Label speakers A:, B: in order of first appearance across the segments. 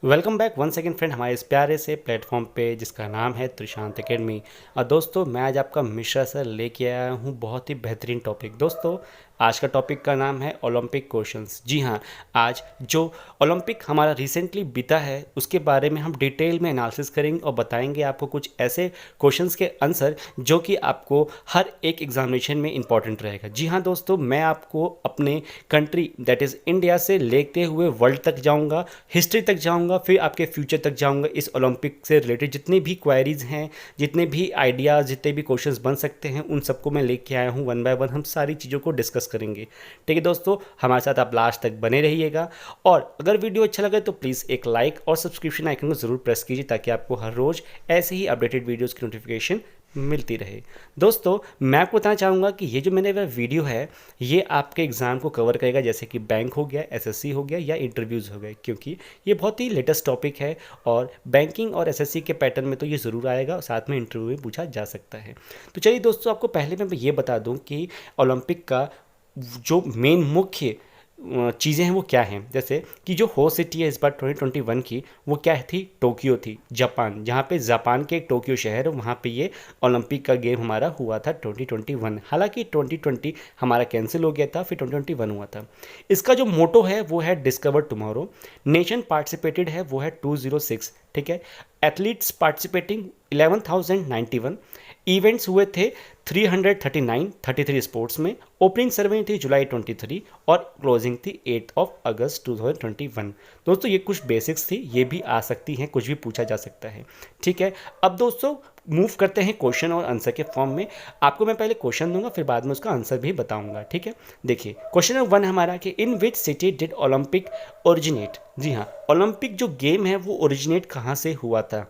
A: Welcome back one second friend हमारे इस प्यारे से प्लेटफॉर्म पे जिसका नाम है त्रिशांत एकेडमी। और दोस्तों मैं आज आपका मिश्रा सर लेके आया हूँ बहुत ही बेहतरीन टॉपिक। दोस्तों आज का टॉपिक का नाम है ओलंपिक क्वेश्चंस। जी हाँ, आज जो ओलंपिक हमारा रिसेंटली बीता है उसके बारे में हम डिटेल में एनालिसिस करेंगे और बताएंगे आपको कुछ ऐसे क्वेश्चंस के आंसर जो कि आपको हर एक एग्जामिनेशन में इंपॉर्टेंट रहेगा। जी हाँ दोस्तों, मैं आपको अपने कंट्री दैट इज़ इंडिया से लेते हुए वर्ल्ड तक जाऊँगा, हिस्ट्री तक जाऊँगा, फिर आपके फ्यूचर तक जाऊँगा। इस ओलंपिक से रिलेटेड जितने भी क्वेरीज हैं, जितने भी आइडियाज़, जितने भी क्वेश्चंस बन सकते हैं, उन सबको मैं लेके आया हूँ। वन बाय वन हम सारी चीज़ों को डिस्कस करेंगे। ठीक है दोस्तों, हमारे साथ आप लास्ट तक बने रहिएगा। और अगर वीडियो अच्छा लगे तो प्लीज़ एक लाइक और सब्सक्रिप्शन आइकन को ज़रूर प्रेस कीजिए ताकि आपको हर रोज़ ऐसे ही अपडेटेड वीडियोज़ की नोटिफिकेशन मिलती रहे। दोस्तों मैं आपको बताना चाहूँगा कि ये जो मैंने वीडियो है ये आपके एग्ज़ाम को कवर करेगा, जैसे कि बैंक हो गया, एसएससी हो गया या इंटरव्यूज़ हो गए, क्योंकि ये बहुत ही लेटेस्ट टॉपिक है और बैंकिंग और एसएससी के पैटर्न में तो ये ज़रूर आएगा और साथ में इंटरव्यू में पूछा जा सकता है। तो चलिए दोस्तों, आपको पहले मैं ये बता दूं कि ओलंपिक का जो मेन मुख्य चीज़ें हैं वो क्या हैं। जैसे कि जो होस्ट सिटी है इस बार 2021 की, वो क्या थी? टोक्यो थी, जापान, जहाँ पे जापान के एक टोक्यो शहर है, वहाँ पे ये ओलंपिक का गेम हमारा हुआ था 2021। हालांकि 2020 हमारा कैंसिल हो गया था, फिर 2021 हुआ था। इसका जो मोटो है वो है डिस्कवर टुमारो। नेशन पार्टिसिपेटेड है वो है 206। ठीक है, एथलीट्स पार्टिसिपेटिंग 11,091। इवेंट्स हुए थे 333 स्पोर्ट्स में। ओपनिंग सेरेमनी थी जुलाई 23 और क्लोजिंग थी 8 अगस्त 2021। दोस्तों ये कुछ बेसिक्स थी, ये भी आ सकती हैं, कुछ भी पूछा जा सकता है। ठीक है, अब दोस्तों मूव करते हैं क्वेश्चन और आंसर के फॉर्म में। आपको मैं पहले क्वेश्चन दूंगा, फिर बाद में उसका आंसर भी बताऊंगा। ठीक है, देखिए क्वेश्चन नंबर 1 हमारा कि in which city did Olympic originate. जी हाँ, ओलंपिक जो गेम है वो ओरिजिनेट कहाँ से हुआ था,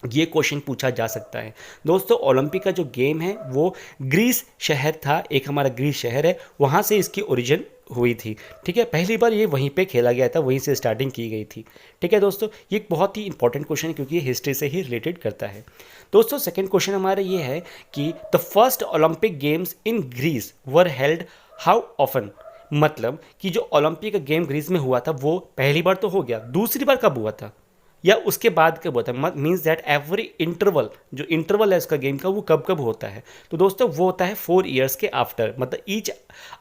A: ये क्वेश्चन पूछा जा सकता है। दोस्तों ओलंपिक का जो गेम है वो ग्रीस शहर था, एक हमारा ग्रीस शहर है, वहाँ से इसकी ओरिजिन हुई थी। ठीक है, पहली बार ये वहीं पे खेला गया था, वहीं से स्टार्टिंग की गई थी। ठीक है दोस्तों, ये एक बहुत ही इंपॉर्टेंट क्वेश्चन है क्योंकि ये हिस्ट्री से ही रिलेटेड करता है। दोस्तों सेकंड क्वेश्चन हमारा ये है कि the first Olympic games in Greece were held how often. मतलब कि जो ओलंपिक का गेम ग्रीस में हुआ था वो पहली बार तो हो गया, दूसरी बार कब हुआ था या उसके बाद कब होता है, मीन्स दैट एवरी इंटरवल, जो इंटरवल है उसका गेम का वो कब कब होता है। तो दोस्तों वो होता है 4 ईयर्स के आफ्टर, मतलब ईच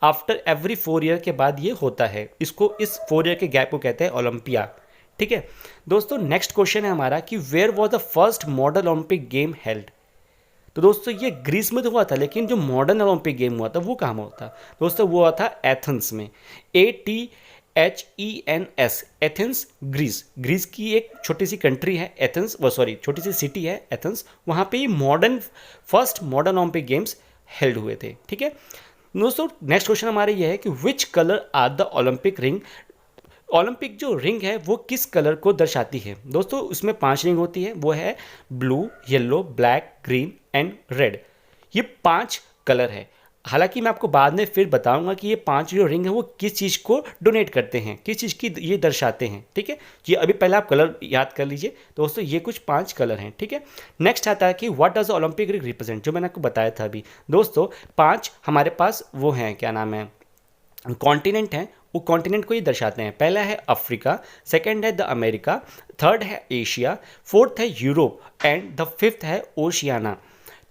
A: आफ्टर एवरी 4 ईयर के बाद ये होता है। इसको इस 4 ईयर के गैप को कहते हैं ओलंपिया। ठीक है दोस्तों, नेक्स्ट क्वेश्चन है हमारा कि where was the first model Olympic game held. तो दोस्तों ये ग्रीस में तो हुआ था, लेकिन जो मॉडर्न ओलंपिक गेम हुआ था वो कहाँ हुआ था? दोस्तों वो हुआ था एथेंस में, ATHENS, एथेंस, ग्रीस। ग्रीस की एक छोटी सी कंट्री है एथेंस, वो सॉरी छोटी सी सिटी है एथेंस, वहाँ पे ये first modern Olympic games held हुए थे। ठीक है दोस्तों, नेक्स्ट क्वेश्चन हमारे ये है कि which colour are the Olympic ring. Olympic जो रिंग है वो किस कलर को दर्शाती है? दोस्तों उसमें 5 रिंग होती है, वो है blue, yellow, black, green and red. ये 5 कलर है। हालांकि मैं आपको बाद में फिर बताऊंगा कि ये 5 जो रिंग है वो किस चीज़ को डोनेट करते हैं, किस चीज़ की ये दर्शाते हैं। ठीक है, ये अभी पहले आप कलर याद कर लीजिए दोस्तों, ये कुछ 5 कलर हैं। ठीक है, नेक्स्ट आता है कि what does Olympic ring represent, जो मैंने आपको बताया था अभी। दोस्तों 5 हमारे पास वो हैं, क्या नाम है, कॉन्टिनेंट हैं, वो कॉन्टिनेंट को ये दर्शाते हैं। पहला है अफ्रीका, सेकंड है द अमेरिका, थर्ड है एशिया, फोर्थ है यूरोप एंड द फिफ्थ है ओशियाना।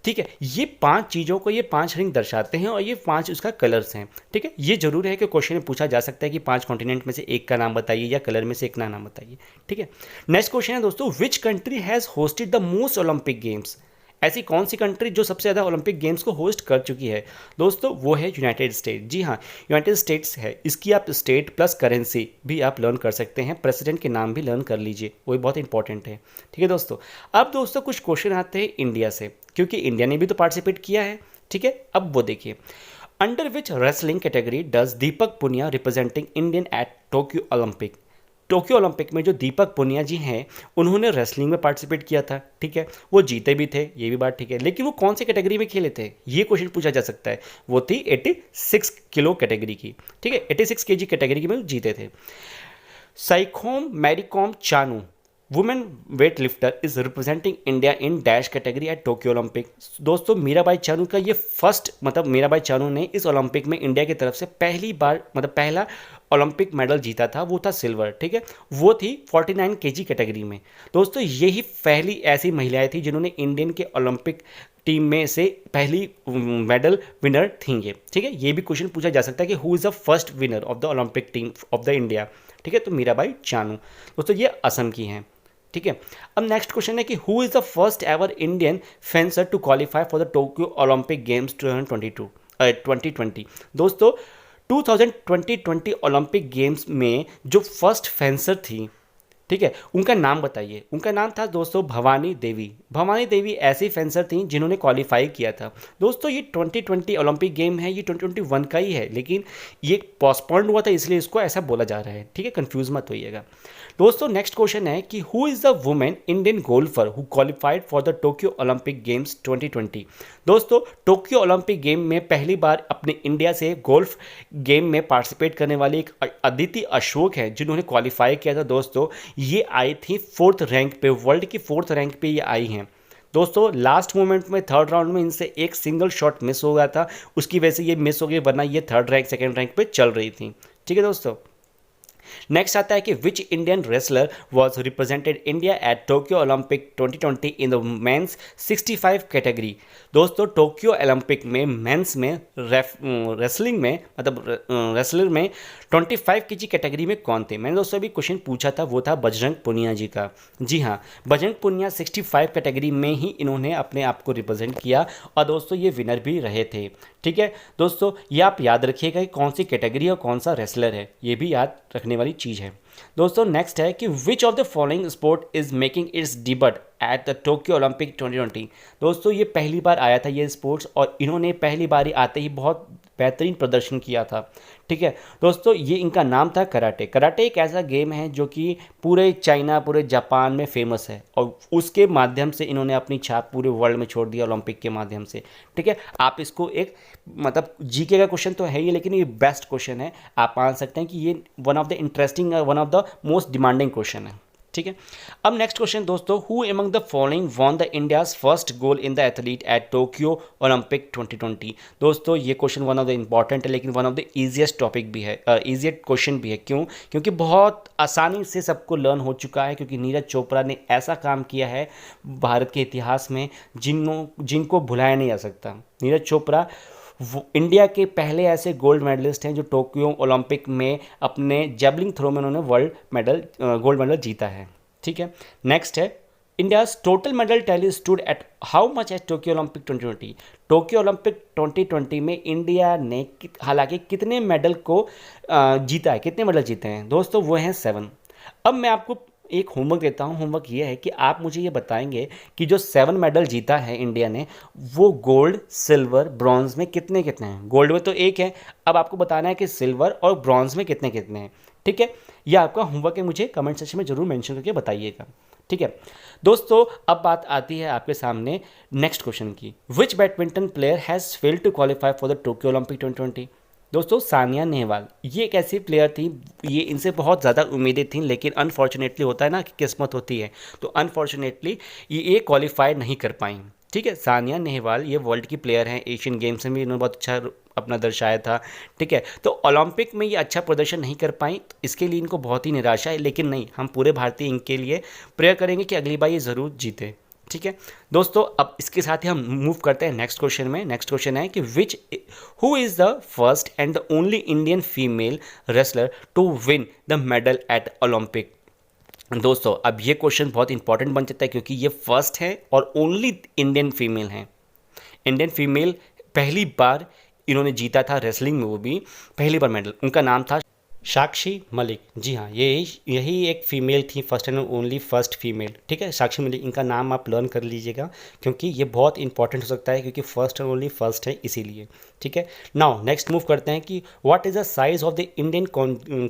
A: ठीक है, ये 5 चीज़ों को ये 5 रिंग दर्शाते हैं और ये 5 उसका कलर्स हैं। ठीक है, ये जरूर है कि क्वेश्चन में पूछा जा सकता है कि 5 कॉन्टिनेंट में से एक का नाम बताइए या कलर में से एक का नाम बताइए। ठीक है, नेक्स्ट क्वेश्चन है दोस्तों, which country has hosted the most Olympic games. ऐसी कौन सी कंट्री जो सबसे ज़्यादा ओलंपिक गेम्स को होस्ट कर चुकी है? दोस्तों वो है यूनाइटेड स्टेट। जी हाँ, यूनाइटेड स्टेट्स है। इसकी आप स्टेट प्लस करेंसी भी आप लर्न कर सकते हैं, प्रेसिडेंट के नाम भी लर्न कर लीजिए, वो भी बहुत इंपॉर्टेंट है। ठीक है दोस्तों, अब दोस्तों कुछ क्वेश्चन आते हैं इंडिया से, क्योंकि इंडिया ने भी तो पार्टिसिपेट किया है। ठीक है, अब वो देखिए, under which wrestling category does Deepak Punia representing Indian eight Tokyo Olympic. Tokyo Olympic में जो दीपक पुनिया जी हैं उन्होंने रेसलिंग में पार्टिसिपेट किया था। ठीक है, वो जीते भी थे, ये भी बात ठीक है, लेकिन वो कौन सी कैटेगरी में खेले थे ये क्वेश्चन पूछा जा सकता है। वो थी 86 किलो कैटेगरी की। ठीक है, 86 केजी कैटेगरी में जीते थे। Saikhom Mary Kom Chanu women weight lifter is representing India in dash category at Tokyo Olympic. दोस्तों मीराबाई चानू का ये फर्स्ट, मतलब मीराबाई चानू ने इस ओलंपिक में इंडिया की तरफ से पहली बार, मतलब पहला ओलंपिक मेडल जीता था वो था सिल्वर, ठीक है, वो थी 49 केजी कैटेगरी में। दोस्तों यही पहली ऐसी महिलाएं थी जिन्होंने इंडियन के ओलंपिक टीम में से पहली मेडल विनर थी ये, ठीक है। ये भी क्वेश्चन पूछा जा सकता है कि who is the first winner of the Olympic team of the India, ठीक है, तो मीराबाई चानू। दोस्तों ये असम की हैं, ठीक है। अब नेक्स्ट क्वेश्चन है कि who is the first ever Indian fencer to qualify for the Tokyo Olympic games 2020। दोस्तों 2020 ओलंपिक गेम्स में जो फर्स्ट फेंसर थी, ठीक है, उनका नाम बताइए। उनका नाम था दोस्तों भवानी देवी। भवानी देवी ऐसी फेंसर थी जिन्होंने क्वालिफाई किया था। दोस्तों ये 2020 ओलंपिक गेम है, ये 2021 का ही है, लेकिन ये पोस्टपोन्ड हुआ था इसलिए इसको ऐसा बोला जा रहा है, ठीक है, कंफ्यूज मत होइएगा। दोस्तों नेक्स्ट क्वेश्चन है कि who is the women Indian golfer who qualified for the Tokyo Olympic games 2020। दोस्तों टोक्यो ओलंपिक गेम में पहली बार अपने इंडिया से गोल्फ गेम में पार्टिसिपेट करने वाली एक अदिति अशोक है जिन्होंने क्वालिफाई किया था। दोस्तों ये आई थी 4th रैंक पे, वर्ल्ड की 4th रैंक पे ये आई हैं। दोस्तों लास्ट मोमेंट में 3rd राउंड में इनसे एक सिंगल शॉट मिस हो गया था, उसकी वजह से ये मिस हो गई, वरना ये 3rd रैंक 2nd रैंक पे चल रही थी, ठीक है दोस्तों। नेक्स्ट आता है कि which Indian wrestler was represented India at Tokyo Olympic 2020 in the men's 65 category. दोस्तों टोक्यो ओलंपिक में मेंस में रेसलिंग में मतलब रेसलर में 25 केजी कैटेगरी में कौन थे। मैंने दोस्तों अभी क्वेश्चन पूछा था, वो था बजरंग पुनिया जी का। जी हाँ, बजरंग पुनिया 65 कैटेगरी में ही इन्होंने अपने आप को रिप्रेजेंट किया और दोस्तों ये विनर भी रहे थे, ठीक है। दोस्तों ये आप याद रखिएगा कि कौन सी कैटेगरी और कौन सा रेसलर है, ये भी याद रखने वाली चीज़ है। दोस्तों नेक्स्ट है कि which of the following sport is making it's debut eight the Tokyo Olympic 2020। दोस्तों ये पहली बार आया था ये स्पोर्ट्स और इन्होंने पहली बार ही आते ही बहुत बेहतरीन प्रदर्शन किया था, ठीक है। दोस्तों ये इनका नाम था कराटे। कराटे एक ऐसा गेम है जो कि पूरे चाइना, पूरे जापान में फेमस है और उसके माध्यम से इन्होंने अपनी छाप पूरे वर्ल्ड में छोड़ दिया ओलंपिक के माध्यम से, ठीक है। आप इसको एक मतलब जीके का क्वेश्चन तो है ही, लेकिन ये बेस्ट क्वेश्चन है, आप मान सकते हैं कि ये one of the interesting, one of the most demanding question है, ठीक है। अब नेक्स्ट क्वेश्चन दोस्तों, who among the following won the India's first goal in the athlete eight Tokyo Olympic 2020। दोस्तों ये question one of the important है, लेकिन one of the easiest topic भी है, ईजिएस्ट क्वेश्चन भी है। क्यों? क्योंकि बहुत आसानी से सबको लर्न हो चुका है, क्योंकि नीरज चोपड़ा ने ऐसा काम किया है भारत के इतिहास में जिनको भुलाया नहीं जा सकता। नीरज चोपड़ा वो इंडिया के पहले ऐसे गोल्ड मेडलिस्ट हैं जो टोक्यो ओलंपिक में अपने जेवलिंग थ्रो में उन्होंने गोल्ड मेडल जीता है, ठीक है। नेक्स्ट है India's total medal tally stood at how much eight Tokyo Olympic 2020। Tokyo Olympic 2020 में इंडिया ने हालांकि कितने मेडल को जीता है, कितने मेडल जीते हैं दोस्तों? वो हैं 7। अब मैं आपको एक होमवर्क देता हूँ। होमवर्क ये है कि आप मुझे ये बताएंगे कि जो 7 मेडल जीता है इंडिया ने, वो गोल्ड, सिल्वर, ब्रॉन्ज में कितने कितने हैं। गोल्ड में तो 1 है, अब आपको बताना है कि सिल्वर और ब्रॉन्ज में कितने कितने हैं, ठीक है। ये आपका होमवर्क है, मुझे कमेंट सेक्शन में जरूर मेंशन करके बताइएगा, ठीक है दोस्तों। अब बात आती है आपके सामने नेक्स्ट क्वेश्चन की। Which badminton player has failed to qualify for the Tokyo Olympic 2020। दोस्तों सानिया नेहवाल ये एक ऐसी प्लेयर थी, ये इनसे बहुत ज़्यादा उम्मीदें थीं, लेकिन अनफॉर्चुनेटली होता है ना कि किस्मत होती है, तो अनफॉर्चुनेटली ये क्वालिफाई नहीं कर पाई, ठीक है। सानिया नेहवाल ये वर्ल्ड की प्लेयर हैं, एशियन गेम्स में भी इन्होंने बहुत अच्छा अपना दर्शाया था, ठीक है। तो ओलंपिक में ये अच्छा प्रदर्शन नहीं कर पाई, तो इसके लिए इनको बहुत ही निराशा है, लेकिन नहीं, हम पूरे भारतीय इनके लिए प्रेयर करेंगे कि अगली बार ये ज़रूर जीते, ठीक है दोस्तों। अब इसके साथ ही हम मूव करते हैं नेक्स्ट क्वेश्चन में। नेक्स्ट क्वेश्चन है कि who is the first and the only Indian female wrestler to win the medal at Olympic. दोस्तों अब ये क्वेश्चन बहुत इंपॉर्टेंट बन जाता है, क्योंकि ये फर्स्ट है और ओनली इंडियन फीमेल हैं। इंडियन फीमेल पहली बार इन्होंने जीता था रेसलिंग में, वो भी पहली बार मेडल। उनका नाम था साक्षी मलिक। जी हाँ, यही एक फ़ीमेल थी, first and only first female, ठीक है। साक्षी मलिक, इनका नाम आप लर्न कर लीजिएगा, क्योंकि ये बहुत इंपॉर्टेंट हो सकता है, क्योंकि फर्स्ट एंड ओनली फर्स्ट है इसीलिए, ठीक है। नाउ नेक्स्ट मूव करते हैं कि what is the size of the Indian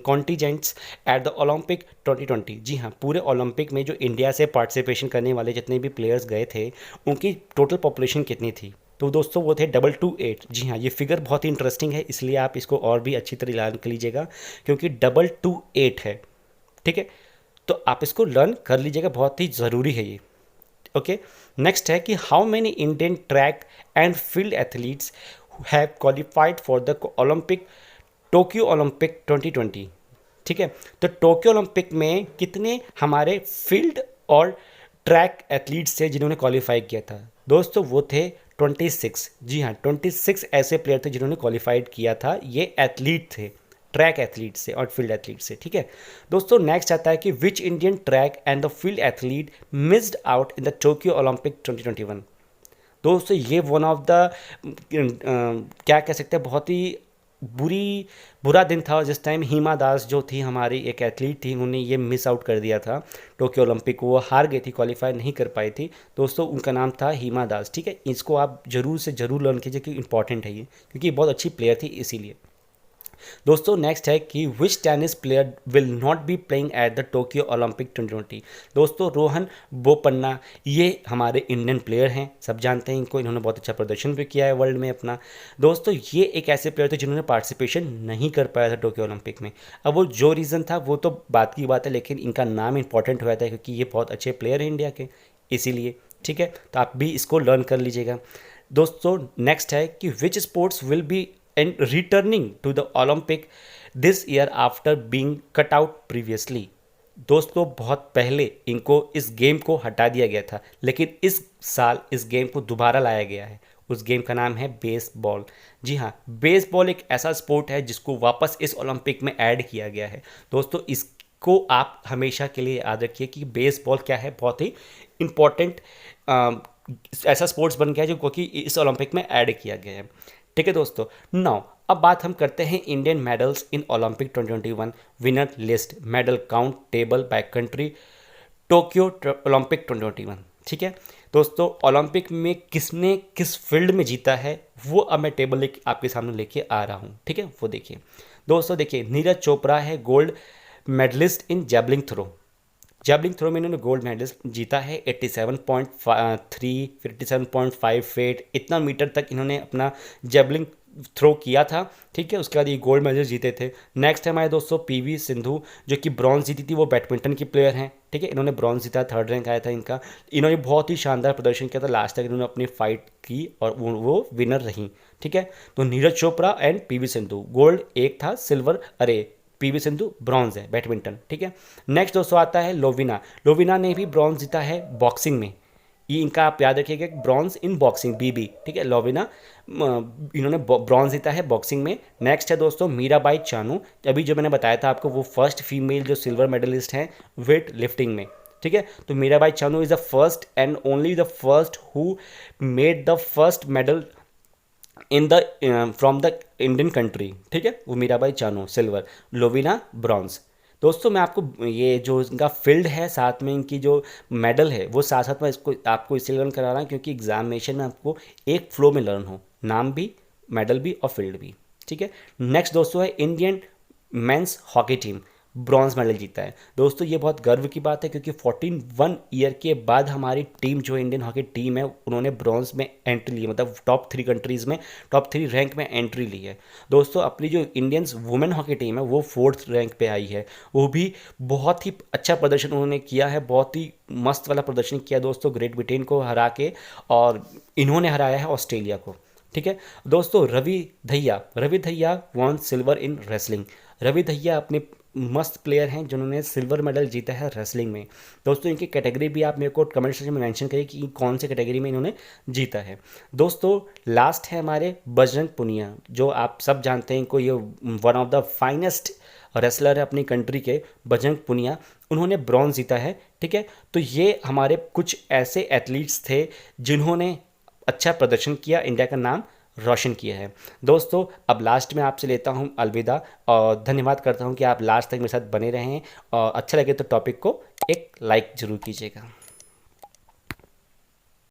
A: contingents at the Olympic 2020। जी हाँ, पूरे ओलंपिक में जो इंडिया से पार्टिसिपेशन करने वाले जितने भी प्लेयर्स गए थे, उनकी टोटल पॉपुलेशन कितनी थी? तो दोस्तों वो थे 228। जी हाँ, ये फिगर बहुत ही इंटरेस्टिंग है, इसलिए आप इसको और भी अच्छी तरह लर्न कर लीजिएगा, क्योंकि 228 है, ठीक है। तो आप इसको लर्न कर लीजिएगा, बहुत ही ज़रूरी है ये, ओके। नेक्स्ट है कि how many Indian track and field athletes have qualified for the Olympic Tokyo Olympic 2020, ठीक है। तो टोक्यो ओलंपिक में कितने हमारे फील्ड और ट्रैक एथलीट्स थे जिन्होंने क्वालिफाई किया था? दोस्तों वो थे 26। जी हाँ, 26 ऐसे प्लेयर थे जिन्होंने क्वालिफाइड किया था। ये एथलीट थे, ट्रैक एथलीट से और फील्ड एथलीट से, ठीक है। दोस्तों नेक्स्ट आता है कि which Indian track and the field athlete missed out in the Tokyo Olympic 2021। दोस्तों ये वन ऑफ द क्या कह सकते हैं, बहुत ही बुरा दिन था जिस टाइम हिमा दास जो थी हमारी एक एथलीट थी, उन्होंने ये मिस आउट कर दिया था टोक्यो ओलंपिक। वो हार गई थी, क्वालिफाई नहीं कर पाई थी। दोस्तों उनका नाम था हिमा दास, ठीक है। इसको आप जरूर से जरूर लर्न कीजिए क्योंकि इंपॉर्टेंट है ये, क्योंकि ये बहुत अच्छी प्लेयर थी इसीलिए। दोस्तों नेक्स्ट है कि which tennis player will not be playing at the Tokyo Olympic 2020। दोस्तों रोहन बोपन्ना, ये हमारे इंडियन प्लेयर हैं, सब जानते हैं इनको, इन्होंने बहुत अच्छा प्रदर्शन भी किया है वर्ल्ड में अपना। दोस्तों ये एक ऐसे प्लेयर थे जिन्होंने पार्टिसिपेशन नहीं कर पाया था टोक्यो ओलंपिक में। अब वो जो रीज़न था वो तो बात की बात है, लेकिन इनका नाम इंपॉर्टेंट हुआ था क्योंकि ये बहुत अच्छे प्लेयर हैं इंडिया के, इसीलिए, ठीक है। तो आप भी इसको लर्न कर लीजिएगा। दोस्तों नेक्स्ट है कि विच sports will be and returning to the Olympic this year after being cut out previously। दोस्तों बहुत पहले इनको इस गेम को हटा दिया गया था, लेकिन इस साल इस गेम को दोबारा लाया गया है। उस गेम का नाम है बेसबॉल। जी हाँ, बेसबॉल एक ऐसा स्पोर्ट है जिसको वापस इस ओलंपिक में ऐड किया गया है। दोस्तों इसको आप हमेशा के लिए याद रखिए कि बेसबॉल क्या है, बहुत ही इम्पॉर्टेंट ऐसा स्पोर्ट्स बन गया है जो कि इस ओलंपिक में ऐड किया गया है, ठीक है दोस्तों। नाउ अब बात हम करते हैं Indian medals in Olympic 2021 winner list, medal count table by country Tokyo Olympic 2021, ठीक है। दोस्तों ओलंपिक में किसने किस फील्ड में जीता है वो अब मैं टेबल आपके सामने लेके आ रहा हूँ, ठीक है। वो देखिए दोस्तों, देखिए नीरज चोपड़ा है गोल्ड मेडलिस्ट इन जैवलिन थ्रो। जैवलिन थ्रो में इन्होंने गोल्ड मेडल जीता है। 87.3 फिर 87.58 इतना मीटर तक इन्होंने अपना जैवलिन थ्रो किया था, ठीक है। उसके बाद ये गोल्ड मेडल जीते थे। नेक्स्ट है हमारे दोस्तों पीवी सिंधु, जो कि ब्रॉन्ज जीती थी। वो बैडमिंटन की प्लेयर हैं, ठीक है। इन्होंने ब्रॉन्ज जीता, 3rd रैंक आया था इनका। इन्होंने बहुत ही शानदार प्रदर्शन किया था, लास्ट तक इन्होंने अपनी फाइट की और वो विनर रही, ठीक है। तो Neeraj Chopra and PV Sindhu, gold एक था, सिल्वर पीवी सिंधु ब्रॉन्ज है बैडमिंटन, ठीक है। नेक्स्ट दोस्तों आता है लोविना। लोविना ने भी ब्रॉन्ज जीता है बॉक्सिंग में। ये इनका आप याद रखिएगा, ब्रॉन्ज इन बॉक्सिंग बीबी, ठीक है। लोविना इन्होंने ब्रॉन्ज जीता है बॉक्सिंग में। नेक्स्ट है दोस्तों मीराबाई चानू, अभी जो मैंने बताया था आपको, वो फर्स्ट फीमेल जो सिल्वर मेडलिस्ट हैं वेट लिफ्टिंग में, ठीक है। तो Mirabai Chanu is the first and only the first who made the first medal in the from the Indian country, ठीक है। वो मीराबाई चानू सिल्वर, लोविना ब्रॉन्ज। दोस्तों मैं आपको ये जो इनका फील्ड है साथ में इनकी जो मेडल है वो साथ साथ में इसको आपको इसलिए लर्न करा रहा हूँ क्योंकि एग्जामिनेशन में आपको एक फ्लो में लर्न हो, नाम भी, मेडल भी और फील्ड भी, ठीक है। नेक्स्ट दोस्तों है Indian men's hockey team, bronze medal जीता है। दोस्तों ये बहुत गर्व की बात है क्योंकि 14 ईयर के बाद हमारी टीम जो इंडियन हॉकी टीम है उन्होंने ब्रॉन्ज में एंट्री ली, मतलब टॉप 3 कंट्रीज़ में टॉप 3 रैंक में एंट्री ली है। दोस्तों अपनी जो इंडियंस वुमेन हॉकी टीम है वो 4th रैंक पे आई है। वो भी बहुत ही अच्छा प्रदर्शन उन्होंने किया है, बहुत ही मस्त वाला प्रदर्शन किया दोस्तों, ग्रेट ब्रिटेन को हरा के, और इन्होंने हराया है ऑस्ट्रेलिया को, ठीक है। दोस्तों Ravi Dahiya won silver in wrestling. Ravi Dahiya अपने मस्त प्लेयर हैं जिन्होंने सिल्वर मेडल जीता है रेसलिंग में। दोस्तों इनकी कैटेगरी भी आप मेरे को कमेंट सेक्शन में मेंशन करिए कि कौन से कैटेगरी में इन्होंने जीता है। दोस्तों लास्ट है हमारे बजरंग पुनिया, जो आप सब जानते हैं इनको, ये one of the finest wrestler है अपनी कंट्री के, बजरंग पुनिया। उन्होंने ब्रॉन्ज जीता है, ठीक है। तो ये हमारे कुछ ऐसे एथलीट्स थे जिन्होंने अच्छा प्रदर्शन किया, इंडिया का नाम रोशन किया है। दोस्तों अब लास्ट में आपसे लेता हूं अलविदा और धन्यवाद करता हूं कि आप लास्ट तक मेरे साथ बने रहें, और अच्छा लगे तो टॉपिक को एक लाइक ज़रूर कीजिएगा।